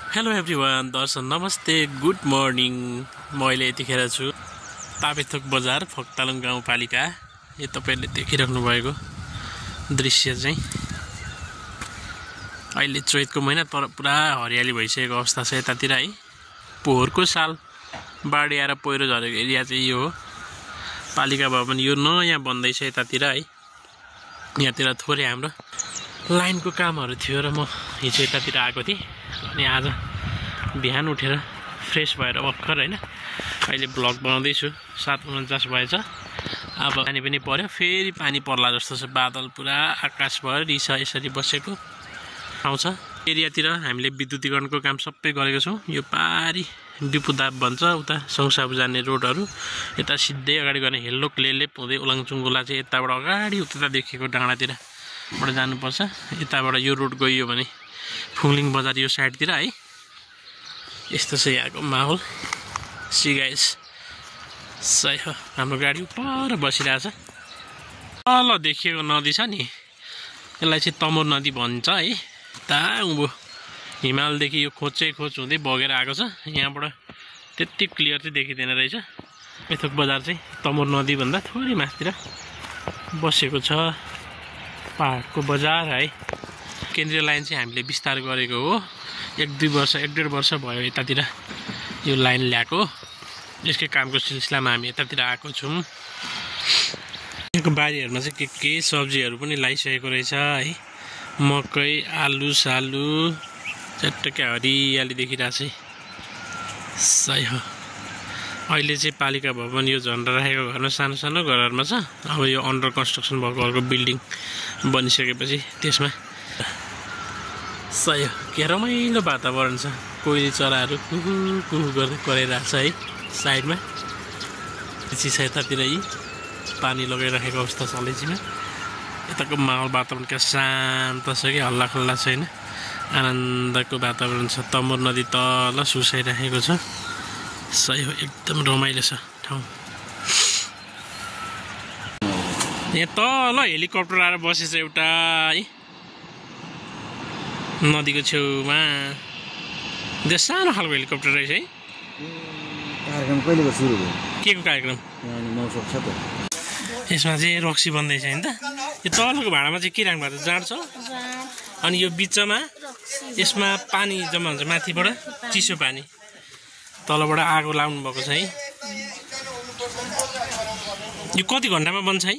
Hello everyone, दर्शन नमस्ते, good morning. मैले यतिखेर छु तापेथोक बजार फोक्तालुङ गाउँपालिका। यो तपाईहरुले देखिराख्नु भएको दृश्य चाहिँ अहिले चैतको महिना तर पुरा हरियाली भइसकेको अवस्था छ यतातिर है। पोहोरको साल बाढी आएर पहिरो झरेको एरिया चाहिँ यो हो। पालिका भवन यो नयाँ बन्दैछ यतातिर है। यहाँतिर थोरै हाम्रो लाइनको कामहरू थियो र म हिजो यतातिर आएको थिएँ अनि आज बिहान उठेर फ्रेस भएर भर्खर हैन अहिले ब्लग बनाउँदैछु। 7:49 भएछ। अब पानी पनि पर्यो, फेरि पानी पर्ला जस्तो छ। बादल पुरा आकाशभर रिसा यसरी बसेको आउँछ। एरियातिर हामीले विद्युतीकरणको काम सबै गरेको छौँ। यो पारी डिपुदाप भन्छ उता सङ्साबु जाने रोडहरू, यता सिधै अगाडि गर्ने हेल्लो क्लेलेप हुँदै उलाङचुङ्गोला चाहिँ यताबाट अगाडि उता देखिएको डाँडातिरबाट जानुपर्छ। यताबाट यो रोड गइयो भने फुङलिङ बजार यो साइडतिर है। यस्तो छ यहाँको माहौल। सी गाइस, सही हो। हाम्रो गाडी पर बसिरहेछ। तल देखिएको नदी छ नि, यसलाई चाहिँ तमोर नदी भन्छ है। ता उँभो हिमालदेखि यो खोचै खोच हुँदै बगेर आएको छ। यहाँबाट त्यति क्लियर चाहिँ देखिँदैन रहेछ। पेथोक बजार चाहिँ तमोर नदीभन्दा थोरै माथितिर बसेको छ। पहाडको बजार है। केन्द्रीय लाइन चाहिँ हामीले विस्तार गरेको हो। 1-2 वर्ष 1.5 वर्ष भयो यतातिर यो लाइन ल्याएको। यसकै कामको सिलसिलामा हामी यतातिर आएको छौँ। यहाँको बारीहरूमा चाहिँ के सब्जीहरू पनि लगाइसकेको रहेछ है। मकै, आलु सालु चटक्कै हरियाली देखिरहेछ। सही हो। अहिले चाहिँ पालिका भवन यो झन्डा राखेको घरमा सानो सानो घरहरूमा छ। अब यो अन्डर कन्स्ट्रक्सन भएको अर्को बिल्डिङ बनिसकेपछि त्यसमा सही हो। के रमाइलो वातावरण छ। कोइली चराहरू कुहु कुहु गर्दै कराइरहेछ है साइडमा। पिछी छ यतातिर यी पानी लगाइराखेको अवस्था छ अलैँचीमा। यताको माहौल वातावरण क्या शान्त छ कि हल्ला खल्ला छैन। आनन्दको वातावरण छ। तमोर नदी तल सुसाइराखेको छ। सही हो, एकदम रमाइलो छ ठाउँ। यहाँ तल हेलिकप्टर आएर बसेछ एउटा है नदीको छेउमा। त्यो सानो खालको हेलिकप्टर रहेछ है। कार्यक्रम कहिलेको सुरु भयो? के को कार्यक्रम? मौसम छ त। यसमा चाहिँ रक्सी बन्दैछ नि त। यो तलको भाँडामा चाहिँ के राख्नु भएको छ? जाँड छ अनि यो बिचमा यसमा पानी जम्मा हुन्छ माथिबाट चिसो पानी, तलबाट आगो लाउनु भएको छ है। यो कति घन्टामा बन्छ है?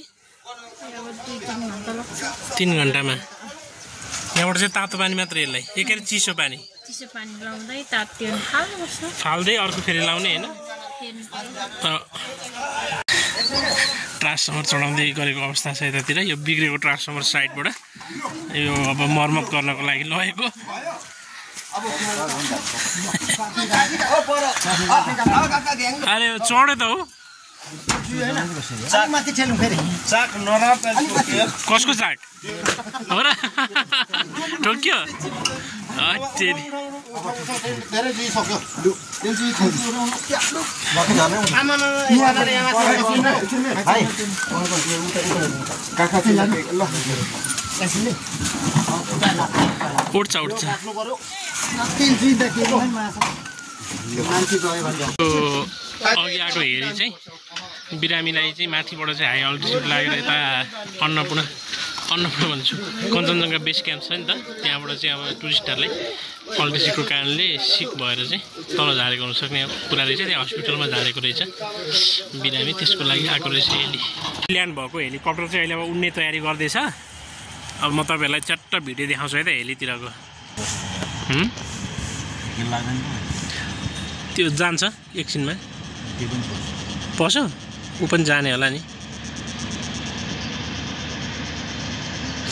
3 घन्टामा। यहाँबाट चाहिँ तातो पानी मात्र यसलाई एकै चिसो पानी लाउँदै तात्यो फाल्दै अर्को फेरि लाउने हैन। ट्रान्सफर्मर चढाउँदै गरेको अवस्था छ यतातिर। यो बिग्रेको ट्रान्सफर्मर साइडबाट यो अब मर्मत गर्नको लागि लगेको। अरे चढ्यो त हो। कसको चाक हो र? ठोक्यो। उठ्छ उठ्छ। अघि आएको हेरी चाहिँ बिरामीलाई चाहिँ माथिबाट चाहिँ हाई अल्टिट्युड लागेर यता अन्नपूर्ण भन्छु कञ्चनजङ्घा बेस क्याम्प छ नि त, त्यहाँबाट चाहिँ अब टुरिस्टहरूलाई अल्टिट्युडको कारणले सिक भएर चाहिँ तल झारेको हुनसक्ने कुरा रहेछ। त्यहाँ हस्पिटलमा झारेको रहेछ बिरामी, त्यसको लागि आएको रहेछ हेली। ल्यान्ड भएको हेलिकप्टर चाहिँ अहिले अब उड्ने तयारी गर्दैछ। अब म तपाईँहरूलाई चट्ट भिडियो देखाउँछु है त हेलीतिरको। त्यो जान्छ एकछिनमा पस्यो, ऊ पनि जाने होला नि।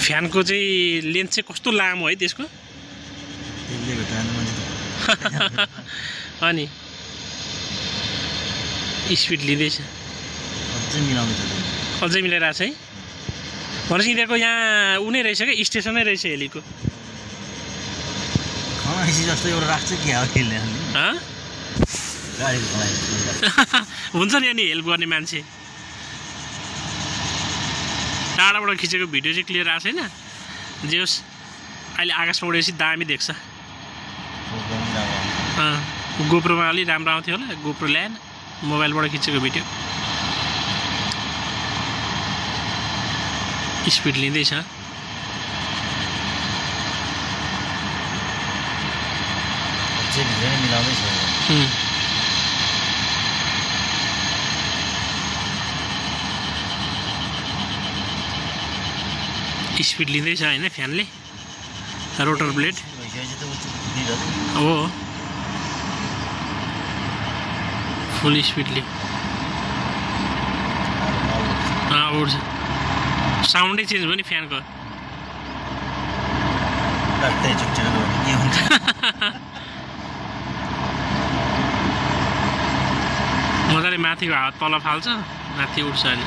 फ्यानको चाहिँ लेन्थ चाहिँ कस्तो लामो है त्यसको। अनि स्पिड लिँदैछ, अझै मिलाइरहेको छ है। भनेपछि यिनीहरूको यहाँ ऊ नै रहेछ क्या, स्टेसनै रहेछ हेलीको। जस्तो एउटा राख्छ कि हुन्छ नि अनि हेल्प गर्ने मान्छे। टाढाबाट खिचेको भिडियो चाहिँ क्लियर आएको छैन। जे होस् अहिले आकाशमा उडेपछि दामी देख्छ। गोप्रोमा अलि राम्रो आउँथ्यो होला गोप्रो ल्याएन मोबाइलबाट खिचेको भिडियो स्पिड लिँदैछ स्पिड लिँदैछ हैन फ्यानले रोटर ब्लेड हो फुल स्पिडले उड्छ साउन्डै चेन्ज भयो नि फ्यानको मजाले माथिको हावा तल फाल्छ माथि उड्छ अनि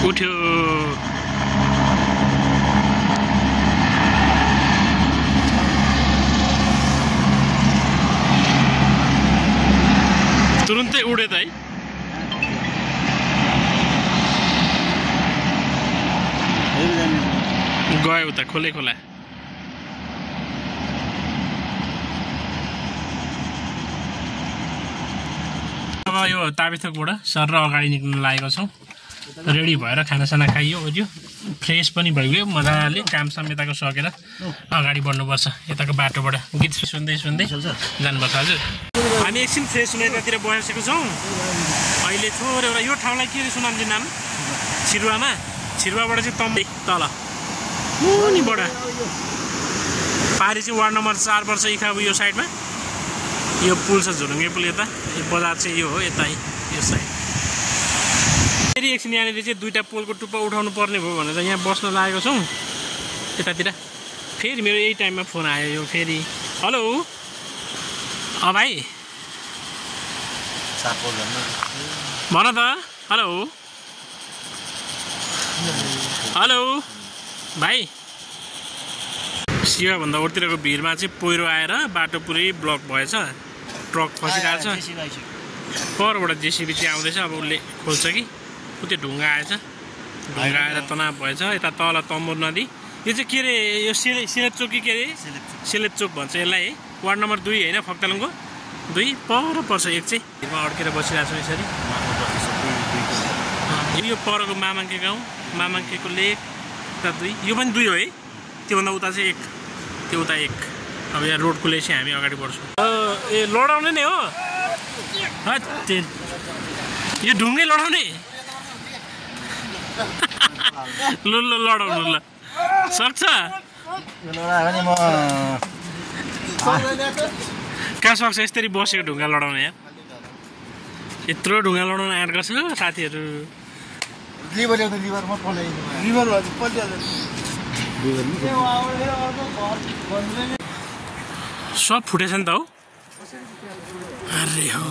उठ्यो तुरुन्तै उड्यो त है गयो उता खोले खोला अब यो ताबेथोकबाट सर र अगाडि निक्ल्न लागेको छौँ रेडी भएर खानासाना खाइयो ओर्यो फ्रेस पनि भइगयो मजाले काम समेताको सकेर अगाडि बढ्नुपर्छ यताको बाटोबाट गीत सुन्दै सुन्दै जानुपर्छ हजुर हामी एकछिन फ्रेस हुने यतातिर बसेको छौँ अहिले थोरै एउटा यो ठाउँलाई के अरे सुनामजी नाम छिरुवाबाट चाहिँ तम्बे तल मुनिबाट पारी चाहिँ वार्ड नम्बर 4 पर्छ इखाबु यो साइडमा यो पुल छ झुरुङ्गे पुल यता बजार चाहिँ यो हो यता यो साइड फेरि एकछिन यहाँनिर चाहिँ दुईवटा पोलको टुप्पा उठाउनु पर्ने भयो भनेर यहाँ बस्न लागेको छौँ यतातिर फेरि मेरो यही टाइममा फोन आयो यो फेरि हेलो भाइ भन त हेलो हेलो भाइ शिवभन्दा अरूतिरको भिडमा चाहिँ पहिरो आएर बाटो पुरै ब्लक भएछ ट्रक फसिरहेको छ परबाट जेसिबी चाहिँ आउँदैछ अब उसले खोल्छ कि त्यो ढुङ्गा आएछ ढुङ्गा आएर तनाव भएछ यता तल तम्बुर नदी यो चाहिँ के अरे यो सिलेप चोक कि के अरे सिलेप चोक भन्छ यसलाई है वार्ड नम्बर 2 होइन फक्तालुङको 2 पर पर्छ एक चाहिँ भिडमा अड्केर बसिरहेको छ यसरी यो परको मामाङ्के गाउँ मामाङ्केको लेक उता 2 यो पनि 2 हो है त्योभन्दा उता चाहिँ 1 त्यो उता 1 अब यहाँ रोड खुलेपछि हामी अगाडि बढ्छौँ ए लडाउने नै हो यो ढुङ्गै लडाउने ल लडाउनु ल सक्छ कहाँ सक्छ यसरी बसेको ढुङ्गा लडाउन यार यत्रो ढुङ्गा लडाउन आँट गर्छ साथीहरू सब फुटेछ नि त हौ अरे हो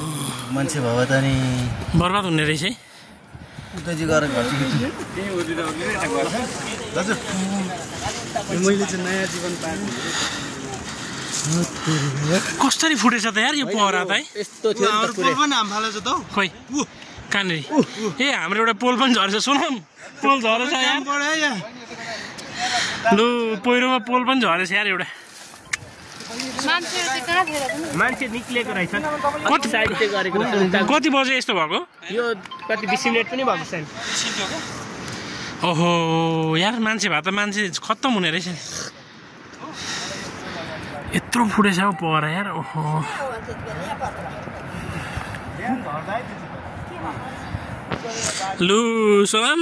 मान्छे भयो त नि बर्बाद हुने रहेछ है कसरी फुटेछ त यार यो पहरा त है खोइ कहाँनिर ए हाम्रो एउटा पोल पनि झरेछ सुनम पोल झरेछ यार लु पहिरोमा पोल पनि झरेछ यार एउटा मान्छे निक्लेको रहेछ कति बजे यस्तो भएको यो कति 20 मिनेट पनि भएको छैन ओहो यार मान्छे भए त मान्छे खत्तम हुने रहेछ यत्रो फुटेछ हौ पहरा यार ओहो लु सोनाम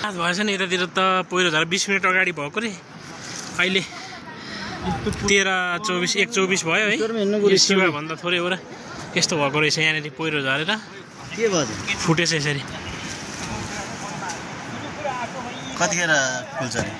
आज भएछ नि यतातिर त पहिरो झरेर 20 मिनट अगाडि भएको रे अहिले 13:24 1:24 भयो है यो शिवा भन्दा थोरै हो र यस्तो भएको रहेछ यहाँनिर पहिरो झरेर के भयो फुटेछ यसरी कतिखेर खुल्छ नि